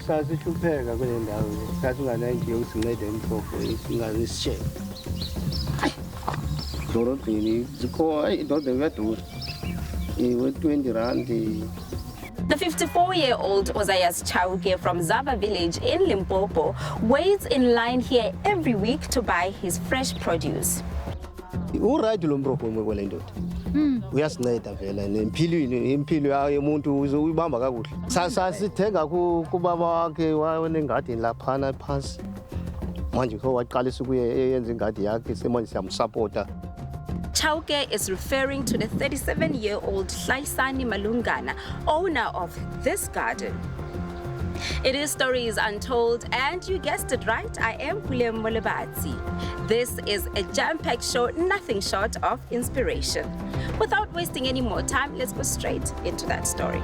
Sasihlupheka kule ndawo sathi unganenje usincede imfofo ingazishiye. Dorobheni zikho idodhe kuyadura. Iwe 20 rand. The 54-year-old Ozias Chauke from Zava village in Limpopo waits in line here every week to buy his fresh produce. Uright lo mroko kwele ndoda. Uyasinceda vela nempilweni impilo yayo umuntu uzuyibamba kakuhle. Sasithenga kubaba wakhe wanengadini laphana phansi. Manje kho waqalisa ukuyenza ingadi yakhe semanje siyamsupporta. Chauke is referring to the 37-year-old Hlaisani Malungana, owner of this garden. It is Stories Untold, and you guessed it right, I am William Molebatsi. This is a jam-packed show, nothing short of inspiration. Without wasting any more time, let's go straight into that story.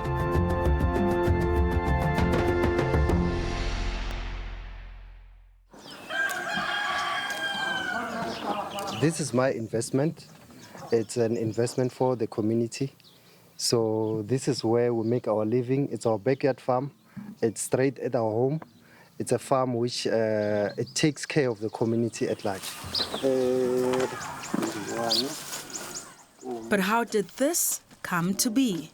This is my investment. It's an investment for the community. So this is where we make our living. It's our backyard farm. It's straight at our home. It's a farm which it takes care of the community at large. But how did this come to be?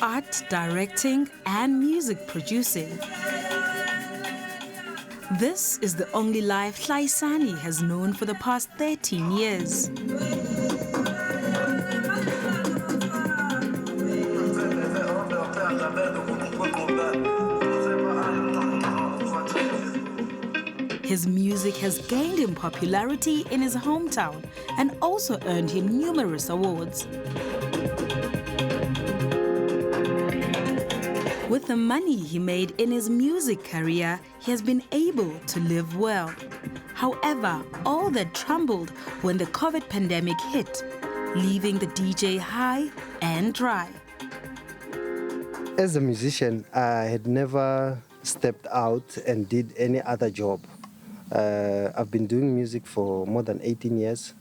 Art directing and music producing. This is the only life Hlaisani has known for the past 13 years. His music has gained him popularity in his hometown and also earned him numerous awards. With the money he made in his music career, he has been able to live well. However, all that trembled when the COVID pandemic hit, leaving the DJ high and dry. As a musician, I had never stepped out and did any other job. I've been doing music for more than 18 years.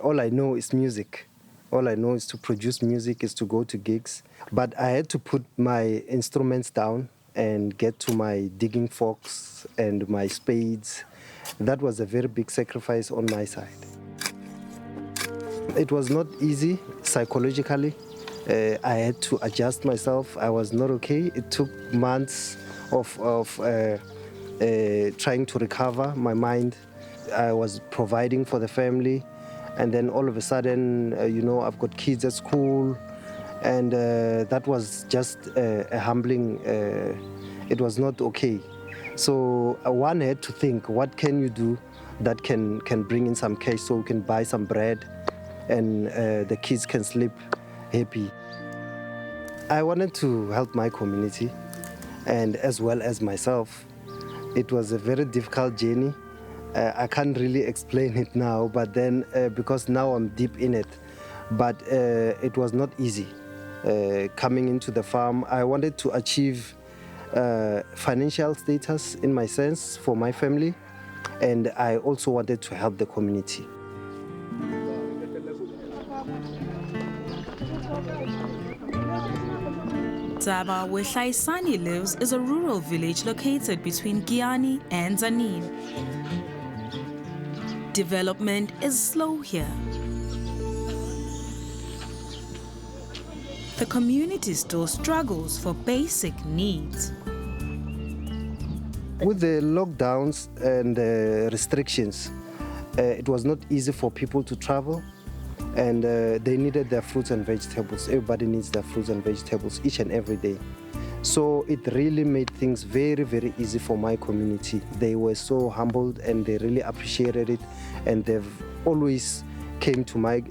All I know is music. All I know is to produce music, is to go to gigs. But I had to put my instruments down and get to my digging forks and my spades. That was a very big sacrifice on my side. It was not easy psychologically. I had to adjust myself. I was not okay. It took months of trying to recover my mind. I was providing for the family. And then all of a sudden, I've got kids at school. And that was just a humbling, it was not okay. So one had to think, what can you do that can bring in some cash so we can buy some bread and the kids can sleep happy. I wanted to help my community and as well as myself. It was a very difficult journey. I can't really explain it now, but then because now I'm deep in it. But it was not easy. Coming into the farm, I wanted to achieve financial status in my sense for my family, and I also wanted to help the community. Zaba, where Hlaisani lives, is a rural village located between Giani and Zanin. Development is slow here. The community still struggles for basic needs. With the lockdowns and restrictions, it was not easy for people to travel, and they needed their fruits and vegetables. Everybody needs their fruits and vegetables each and every day. So it really made things very, very easy for my community. They were so humbled and they really appreciated it, and they've always came to my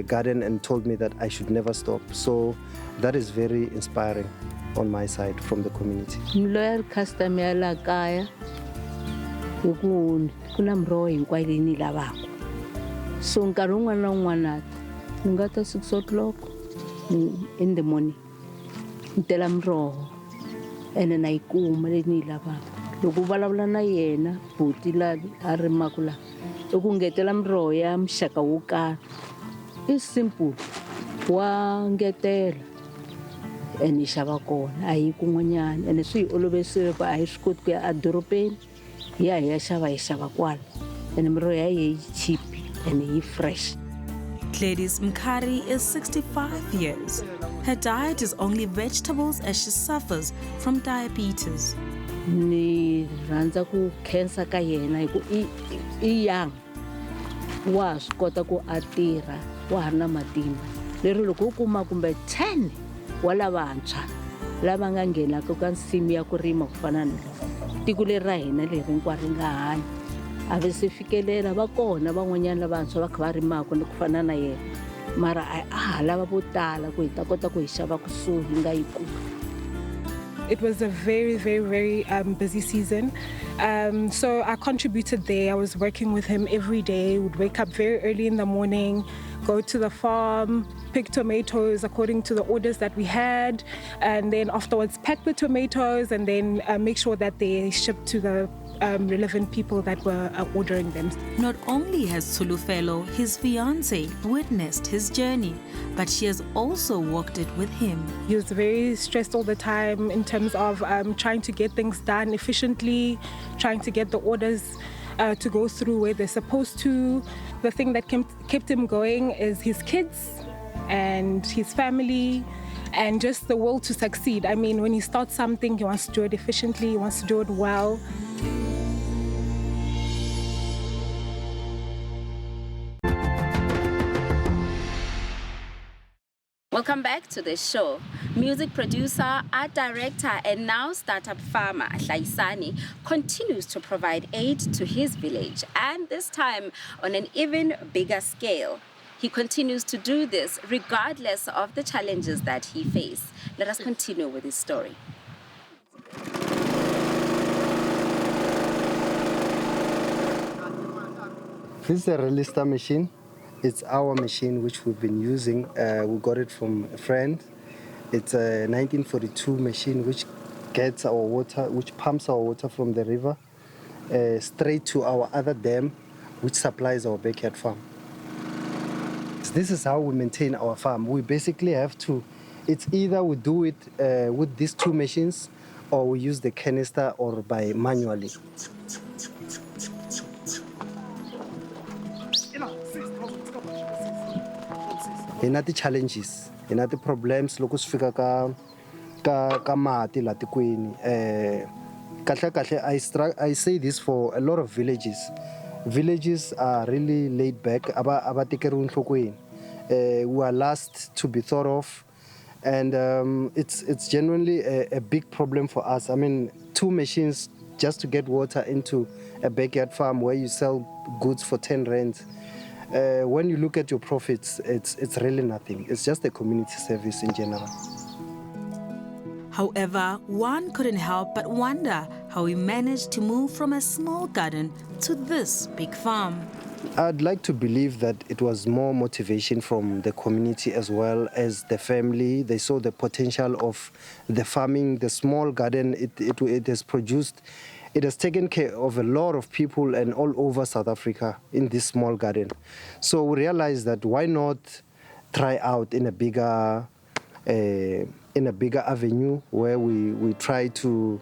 garden and told me that I should never stop. So that is very inspiring on my side from the community. Loyal customer la kaya kuna mroho hinkwayo ni lavako. So nkarhi wun'wana na wun'wana ni nga ta 6 o'clock in the morning ni tela miroho ene na yi kuma leyi ni yi lavaka loko u vulavula na yena buti la a rimaka la i ku ngetela miroho ya muxaka wo karhi i simple wa ngetela ene yi xava kona a yi kun'wanyana ene swi hi olovisile ku a hi swi koti ku ya adorobeni hi ya xava kwala ene miroho ya yi cheap ene yi fresh. Gladys Mkari is 65 years. Her diet is only vegetables as she suffers from diabetes. Ni rhandza ku khensa ka yena hi ku i young wa swi kota ku a tirha wa ha ri na matimba lero loko u kuma kumbe 10 wa lavantshwa lava nga nghenaka ka nsimu ya ku rima ku fana na tiko leri ra hina leri hinkwaro ri nga hanya a ve se fikelela va kona van'wanyana lavantshwa va kha va rimaka ni ku fana na yena mara a ha lava vo tala ku hi ta kota ku hi xava kusuhi hi nga yi kumi. It was a very, very, very busy season. So I contributed there. I was working with him every day. Would wake up very early in the morning, go to the farm, pick tomatoes according to the orders that we had, and then afterwards pack the tomatoes and then make sure that they shipped to the relevant people that were ordering them. Not only has Tsulufelo, his fiancée, witnessed his journey, but she has also walked it with him. He was very stressed all the time in terms of trying to get things done efficiently, trying to get the orders to go through where they're supposed to. The thing that kept him going is his kids and his family and just the will to succeed. I mean, when he starts something, he wants to do it efficiently, he wants to do it well. Welcome back to the show. Music producer, art director, and now startup farmer Hlaisani continues to provide aid to his village, and this time on an even bigger scale. He continues to do this regardless of the challenges that he faces. Let us continue with his story. This is a Relista machine. It's our machine which we've been using. We got it from a friend. It's a 1942 machine which gets our water, which pumps our water from the river straight to our other dam, which supplies our backyard farm. This is how we maintain our farm. We basically have to, it's either we do it with these two machines or we use the canister or by manually. Hina ti challenges, hina ti problems loko swi fika ka mati la tikweni. Kahle I say this for a lot of villages. Villages are really laid back. Aba tekeriwi enhlokweni. We are last to be thought of, and it's genuinely a big problem for us. I mean, two machines just to get water into a backyard farm where you sell goods for 10 rand. When you look at your profits, it's really nothing. It's just a community service in general. However, one couldn't help but wonder how he managed to move from a small garden to this big farm. I'd like to believe that it was more motivation from the community as well as the family. They saw the potential of the farming, the small garden it has produced. It has taken care of a lot of people and all over South Africa in this small garden. So we realized that why not try out in a bigger avenue where we try to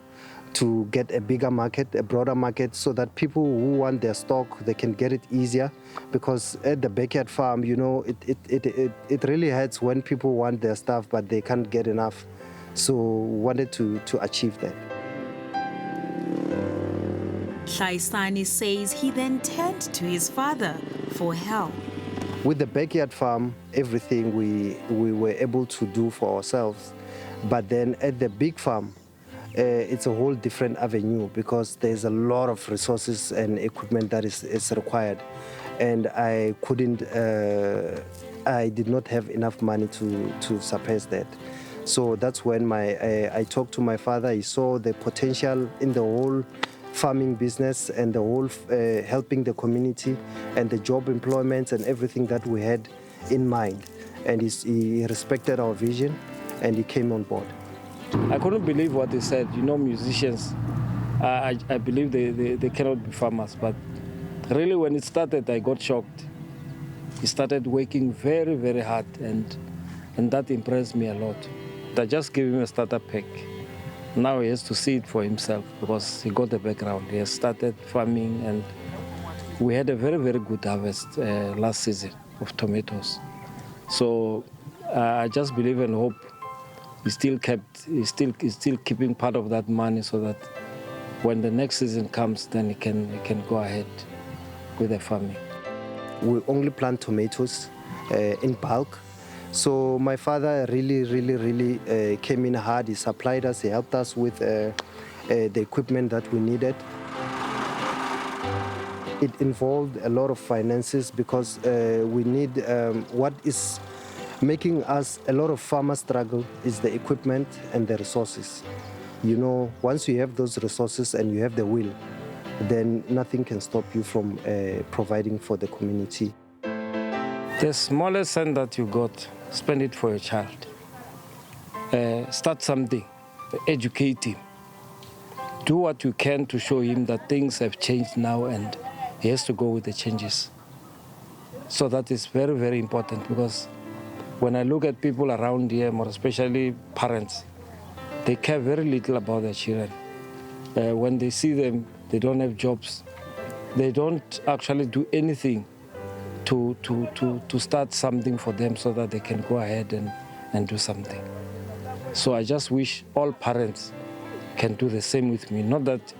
get a bigger market, a broader market, so that people who want their stock, they can get it easier. Because at the backyard farm, you know, it really hurts when people want their stuff but they can't get enough. So we wanted to achieve that. Hlaisani says he then turned to his father for help. With the backyard farm, everything we were able to do for ourselves. But then at the big farm, it's a whole different avenue because there's a lot of resources and equipment that is required. And I did not have enough money to surpass that. So that's when I talked to my father. He saw the potential in the whole farming business and the whole helping the community and the job employments and everything that we had in mind. and he respected our vision, and he came on board. I couldn't believe what he said. You know, musicians, I believe they cannot be farmers, but really when it started, I got shocked. He started working very, very hard, and that impressed me a lot. I just gave him a starter pack. Now he has to see it for himself because he got the background. He has started farming, and we had a very, very good harvest last season of tomatoes. So I just believe and hope he's still keeping part of that money so that when the next season comes, then he can go ahead with the farming. We only plant tomatoes in bulk. So my father really came in hard. He supplied us, he helped us with the equipment that we needed. It involved a lot of finances because we need, what is making us a lot of farmers struggle is the equipment and the resources. You know, once you have those resources and you have the will, then nothing can stop you from providing for the community. The smallest cent that you got, spend it for your child. Start something, educate him. Do what you can to show him that things have changed now and he has to go with the changes. So that is very, very important because when I look at people around here, more especially parents, they care very little about their children. When they see them, they don't have jobs. They don't actually do anything to start something for them so that they can go ahead and do something. So I just wish all parents can do the same with me. Not that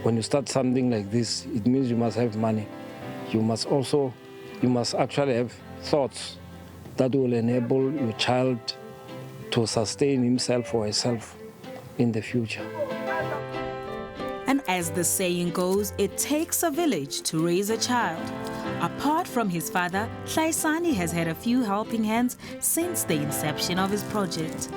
when you start something like this, it means you must have money. You must actually have thoughts that will enable your child to sustain himself or herself in the future. And as the saying goes, it takes a village to raise a child. Apart from his father, Hlaisani has had a few helping hands since the inception of his project.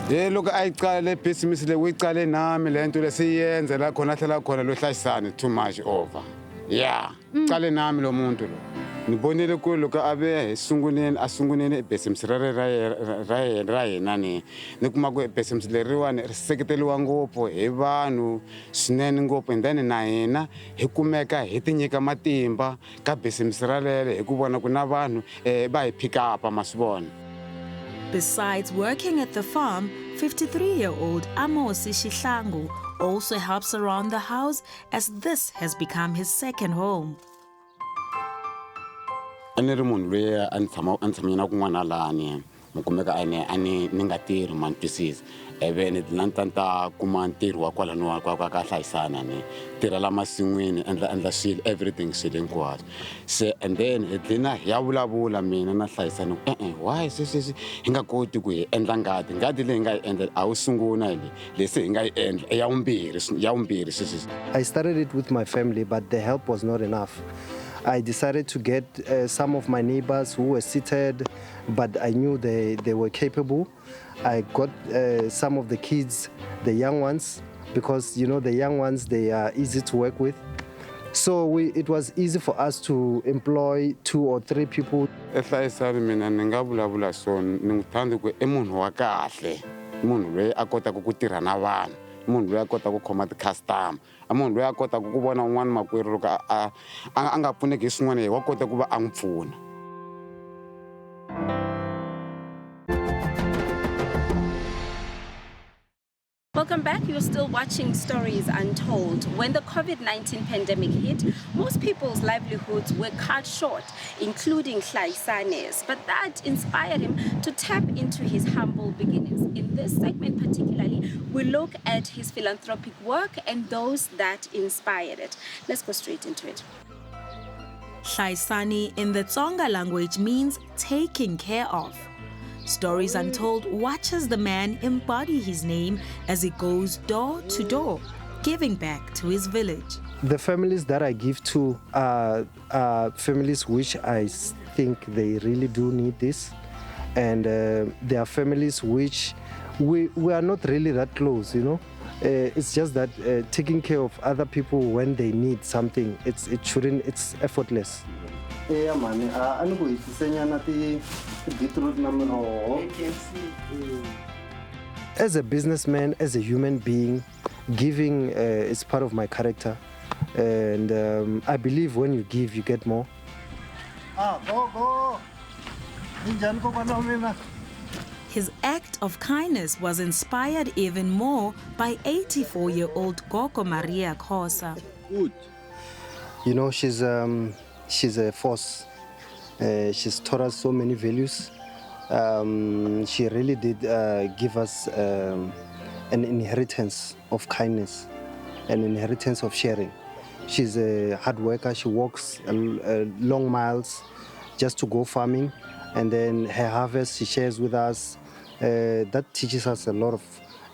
Look, I call business we call nami lento lesiyenze la khona hlala khona lo Hlaisani too much over. Yeah, call nami lo muntu lo. Nibonile ku loko abe asunguleni business ra yena ni kuma ku business leriwani ri seketeliwa ngopfu hi vanhu swinene ngopfu and then na hina hi kumeka hi tinyika matimba ka business ra lele hi ku vona ku na vanhu ba hi pick up masivona. Besides working at the farm, 53-year-old Amosi Shihlangu also helps around the house as this has become his second home. Ani ri munhu loyi a ni tshamanyana kun'wana lani mukumeka ani ni nga tirhi ma ni twisisa ivi ni ta kuma ntirho wa kwalano ka Hlaisani ni tirhela masin'wini endla swilo everything swilo hinkwaswo se and then hi dlina hi ya vulavula mina na Hlaisani why sweswi hi nga koti ku hi endla ngadi leyi nga yi endla a wu sungula lesi hi nga yi endla ya vumbirhi sweswi. I started it with my family, but the help was not enough. I decided to get some of my neighbors who were seated, but I knew they were capable. I got some of the kids, the young ones, because you know the young ones, they are easy to work with. So it was easy for us to employ 2 or 3 people. Hlaisani mina ni nga vulavula so ni n'wi thanda ku I munhu wa kahle, munhu loyi a kotaka ku tirha na vanhu, munhu loyi a kotaka ku khoma ti-customer, munhu loyi a kotaka ku vona un'wana makwerhu loko a nga pfuneki hi swin'wana wa kota ku va a n'wi pfuna. Welcome back. You're still watching Stories Untold. When the COVID-19 pandemic hit, most people's livelihoods were cut short, including Hlaisani's. But that inspired him to tap into his humble beginnings. In this segment particularly, we look at his philanthropic work and those that inspired it. Let's go straight into it. Hlaisani in the Tsonga language means taking care of. Stories Untold watches the man embody his name as he goes door to door, giving back to his village. The families that I give to are families which I think they really do need this. And there are families which we are not really that close, you know. It's just that taking care of other people when they need something, it's effortless. Yeah, man. I'm going to send you the beetroot number. As a businessman, as a human being, giving is part of my character. And I believe when you give, you get more. His act of kindness was inspired even more by 84-year-old Gogo Maria Khosa. You know, she's a force. She's taught us so many values. She really did give us an inheritance of kindness, an inheritance of sharing. She's a hard worker. She walks long miles just to go farming, and then her harvest she shares with us. That teaches us a lot of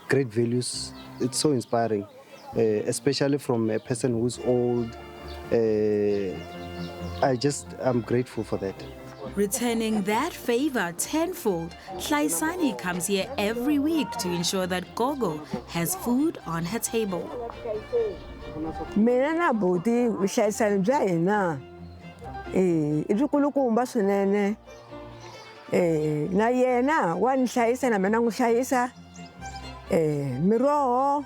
great values. It's so inspiring, especially from a person who's old. I'm grateful for that. Returning that favor tenfold, Hlaisani comes here every week to ensure that Gogo has food on her table. Mina na buti vuhlayisani bya hina i byikulukumba swinene na yena wa ni hlayisa na mina n'wi hlayisa miroho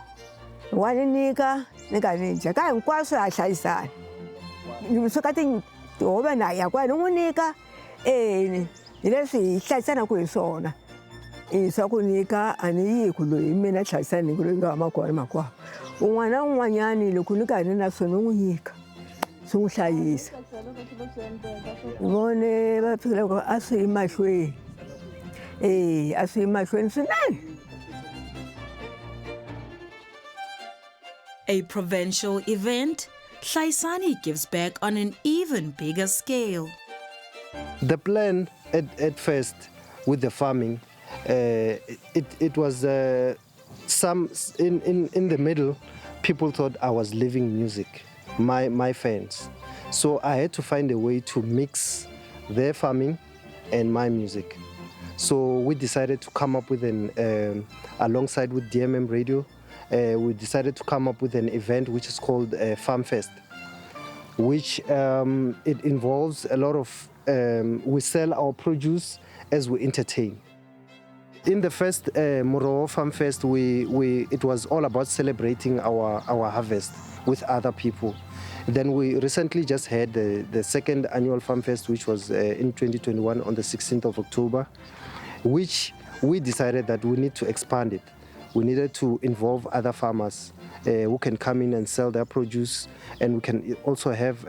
wa ni nyika ni ka ni dya ka hinkwaswo ha hlayisana swi ka tihove na yakwa ni n'wi nyika hi leswi hi hlayisanaku hi swona swa ku nyika a ni yi ku loyi mina hlayisani ku loyi nga huma kona makwavo un'wana na un'wanyani loko ni karhi na swona n'wi nyika swi n'wi hlayisa vone va fikela ku a swi yi mahlweni a swi yi mahlweni swinene. A provincial event, Hlaisani gives back on an even bigger scale. The plan at first with the farming, it was some in the middle. People thought I was leaving music, my fans. So I had to find a way to mix their farming and my music. So we decided to come up with alongside with DMM Radio, we decided to come up with an event which is called Farm Fest, which it involves a lot of, we sell our produce as we entertain. In the first Moroho Farm Fest, it was all about celebrating our harvest with other people. Then we recently just had the second annual Farm Fest, which was in 2021 on the 16th of October, which we decided that we need to expand it. We needed to involve other farmers who can come in and sell their produce, and we can also have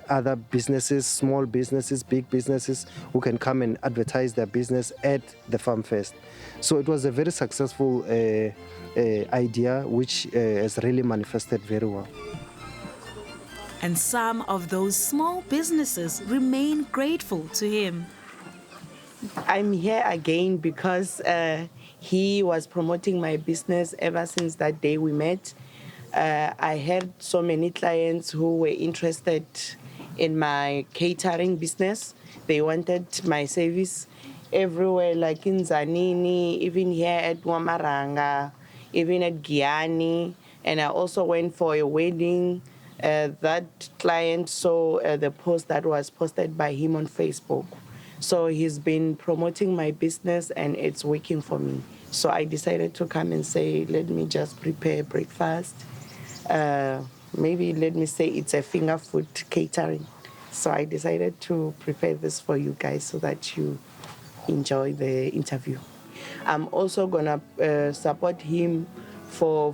other businesses, small businesses, big businesses, who can come and advertise their business at the Farm Fest. So it was a very successful idea, which has really manifested very well. And some of those small businesses remain grateful to him. I'm here again because he was promoting my business ever since that day we met. I had so many clients who were interested in my catering business. They wanted my service everywhere, like in Zanini, even here at Wamaranga, even at Giani. And I also went for a wedding. That client saw the post that was posted by him on Facebook. So he's been promoting my business and it's working for me. So I decided to come and say, let me just prepare breakfast. Maybe let me say it's a finger food catering. So I decided to prepare this for you guys so that you enjoy the interview. I'm also gonna support him for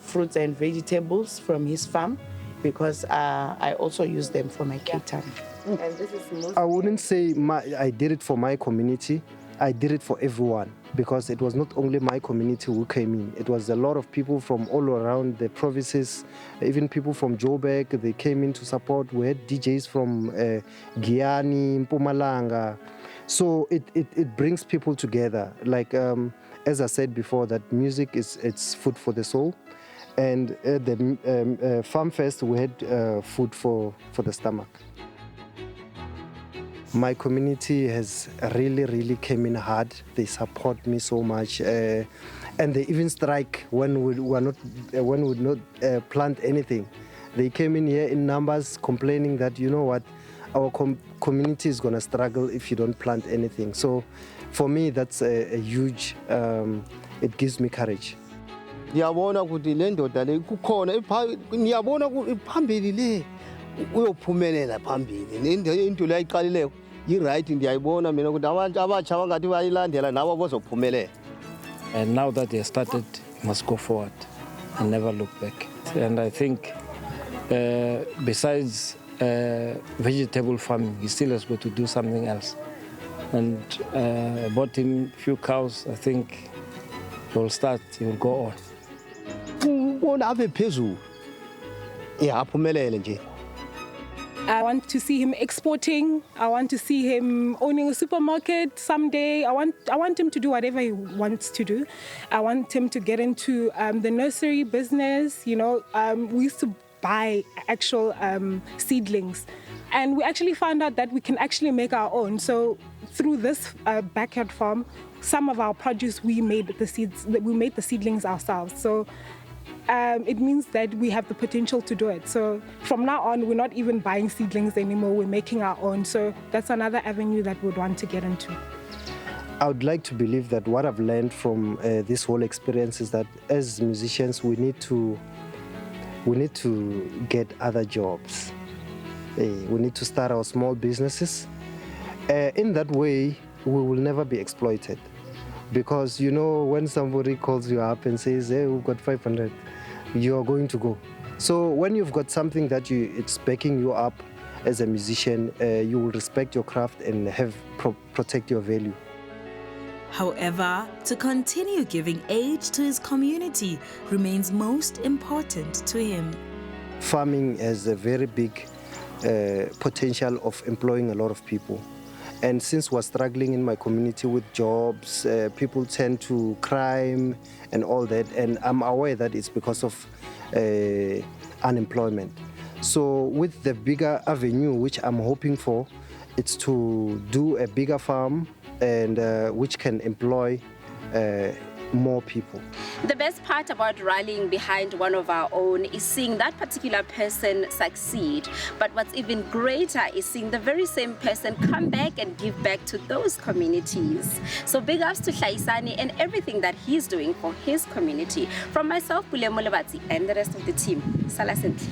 fruits and vegetables from his farm because I also use them for my catering. And this is I wouldn't say I did it for my community. I did it for everyone because it was not only my community who came in. It was a lot of people from all around the provinces, even people from Joburg. They came in to support. We had DJs from Giani, Mpumalanga. So it brings people together. Like as I said before, that music it's food for the soul. And at the Farm Fest, we had food for the stomach. My community has really came in hard. They support me so much, and they even strike when we would not plant anything. They came in here in numbers complaining that, you know what, our community is going to struggle if you don't plant anything. So for me, that's a huge, it gives me courage. Ngiyabona ukuthi le ndoda le kukhona ngiyabona ukuthi phambili le uyophumelela phambili into le ayiqalileyo yi-right ndiyayibona mina ukuthi abantu abatsha abangathi bayilandela nabo bazophumelela. And now that they started, you must go forward and never look back. And I think besides vegetable farming, he still has got to do something else. And I bought him a few cows. I think he will start, he will go on. I want to see him exporting. I want to see him owning a supermarket someday. I want him to do whatever he wants to do. I want him to get into the nursery business. You know, we used to buy actual seedlings, and we actually found out that we can actually make our own. So through this backyard farm, some of our produce we made the seedlings ourselves. So it means that we have the potential to do it. So from now on, we're not even buying seedlings anymore, we're making our own. So that's another avenue that we'd want to get into. I would like to believe that what I've learned from this whole experience is that as musicians, we need to get other jobs. We need to start our small businesses. In that way, we will never be exploited. Because, you know, when somebody calls you up and says, hey, we've got 500, you're going to go. So when you've got something that it's backing you up as a musician, you will respect your craft and protect your value. However, to continue giving aid to his community remains most important to him. Farming has a very big potential of employing a lot of people. And since we're struggling in my community with jobs, people tend to crime and all that. And I'm aware that it's because of unemployment. So with the bigger avenue, which I'm hoping for, it's to do a bigger farm and which can employ more people. The best part about rallying behind one of our own is seeing that particular person succeed. But what's even greater is seeing the very same person come back and give back to those communities. So big ups to Hlaisani and everything that he's doing for his community. From myself, Pulemo Lebatsi, and the rest of the team, Salasentli.